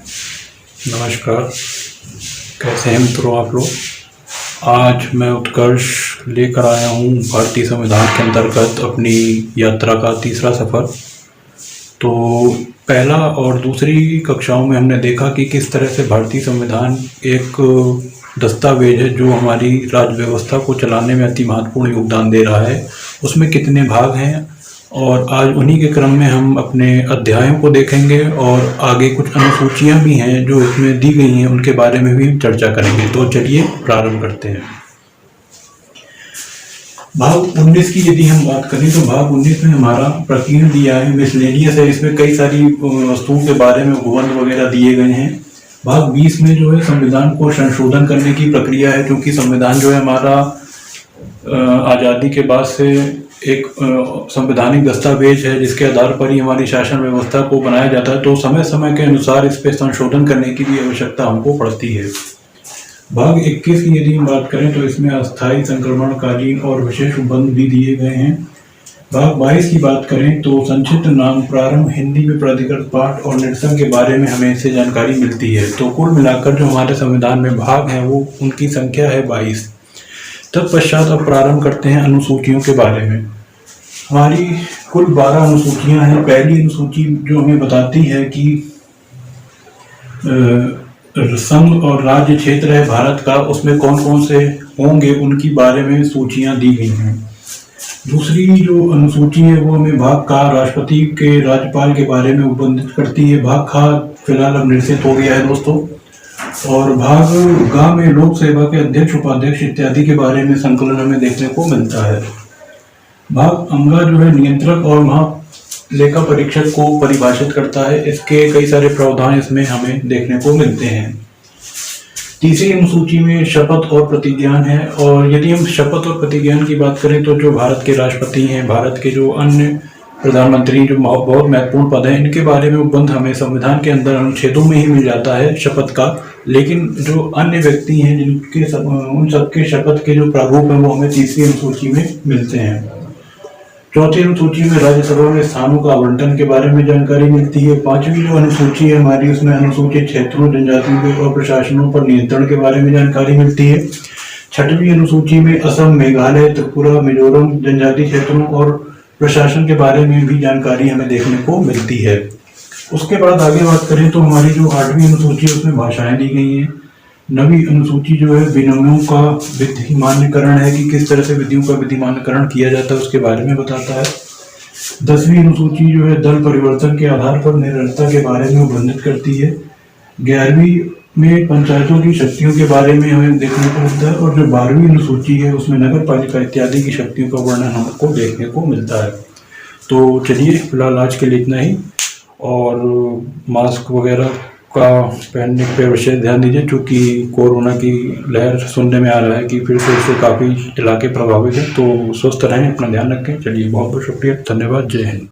नमस्कार। कैसे हैं मित्रों आप लोग। आज मैं उत्कर्ष लेकर आया हूँ भारतीय संविधान के अंतर्गत अपनी यात्रा का तीसरा सफ़र। तो पहला और दूसरी कक्षाओं में हमने देखा कि किस तरह से भारतीय संविधान एक दस्तावेज है जो हमारी राज्य व्यवस्था को चलाने में अति महत्वपूर्ण योगदान दे रहा है। उसमें कितने भाग हैं और आज उन्हीं के क्रम में हम अपने अध्यायों को देखेंगे और आगे कुछ अनुसूचियां भी हैं जो इसमें दी गई हैं, उनके बारे में भी हम चर्चा करेंगे। तो चलिए प्रारंभ करते हैं। भाग 19 की यदि हम बात करें तो भाग 19 में हमारा प्रकीर्ण दिया है, मिसलेनियस है। इसमें कई सारी वस्तुओं के बारे में उपबंध वगैरह दिए गए हैं। भाग 20 में जो है संविधान को संशोधन करने की प्रक्रिया है, क्योंकि संविधान जो है हमारा आज़ादी के बाद से एक संवैधानिक दस्तावेज है जिसके आधार पर ही हमारी शासन व्यवस्था को बनाया जाता है। तो समय समय के अनुसार इस पर संशोधन करने की भी आवश्यकता हमको पड़ती है। भाग 21 की यदि हम बात करें तो इसमें अस्थायी, संक्रमणकालीन और विशेष उपबंध भी दिए गए हैं। भाग 22 की बात करें तो संक्षिप्त नाम, प्रारंभ, हिंदी में प्राधिकृत पाठ और निरसन के बारे में हमें इससे जानकारी मिलती है। तो कुल मिलाकर जो हमारे संविधान में भाग हैं वो उनकी संख्या है 22। तत्पश्चात अब प्रारंभ करते हैं अनुसूचियों के बारे में। हमारी कुल 12 अनुसूचियां हैं। पहली अनुसूची जो हमें बताती है कि संघ और राज्य क्षेत्र है भारत का, उसमें कौन कौन से होंगे उनकी बारे में सूचियां दी गई हैं। दूसरी जो अनुसूची है वो हमें भाग का, राष्ट्रपति के, राज्यपाल के बारे में उपबंधित करती है। भाग खा फिलहाल अब निरसित हो गया है दोस्तों। और भाग गा में लोक सेवा के अध्यक्ष, उपाध्यक्ष इत्यादि के बारे में संकलन हमें देखने को मिलता है। भाग अंगा जो है नियंत्रक और महालेखा परीक्षक को परिभाषित करता है। इसके कई सारे प्रावधान इसमें हमें देखने को मिलते हैं। तीसरी अनुसूची में शपथ और प्रतिज्ञान है। और यदि हम शपथ और प्रतिज्ञान की बात करें तो जो भारत के राष्ट्रपति हैं, भारत के जो अन्य प्रधानमंत्री जो बहुत महत्वपूर्ण पद हैं, इनके बारे में उपबंध हमें संविधान के अंदर अनुच्छेदों में ही मिल जाता है शपथ का। लेकिन जो अन्य व्यक्ति हैं जिनके उन सबके शपथ के जो प्रारूप हैं वो हमें तीसरी अनुसूची में मिलते हैं। चौथी अनुसूची में राज्यसभा में स्थानों का आवंटन के बारे में जानकारी मिलती है। पांचवी जो अनुसूची है हमारी, उसमें अनुसूचित क्षेत्रों, जनजातियों और प्रशासनों पर नियंत्रण के बारे में जानकारी मिलती है। छठवीं अनुसूची में असम, मेघालय, त्रिपुरा, मिजोरम जनजातीय क्षेत्रों और प्रशासन के बारे में भी जानकारी हमें देखने को मिलती है। उसके बाद आगे बात करें तो हमारी जो 8वीं अनुसूची है उसमें भाषाएं दी गई हैं। 9वीं अनुसूची जो है विनियमों का विधिमान्यकरण है कि किस तरह से विधियों का विधिमान्यकरण किया जाता है, उसके बारे में बताता है। 10वीं अनुसूची जो है दल परिवर्तन के आधार पर निरंतरता के बारे में वर्णित करती है। 11वीं में पंचायतों की शक्तियों के बारे में हमें देखने को मिलता है। और जो 12वीं अनुसूची है उसमें नगर पालिका इत्यादि की शक्तियों का वर्णन हमको देखने को मिलता है। तो चलिए फिलहाल आज के लिए इतना ही। और मास्क वगैरह का पहनने पे विशेष ध्यान दीजिए, क्योंकि कोरोना की लहर सुनने में आ रहा है कि फिर से इससे काफ़ी इलाके प्रभावित हैं। तो स्वस्थ रहें, अपना ध्यान रखें। चलिए बहुत बहुत शुक्रिया, धन्यवाद, जय हिंद।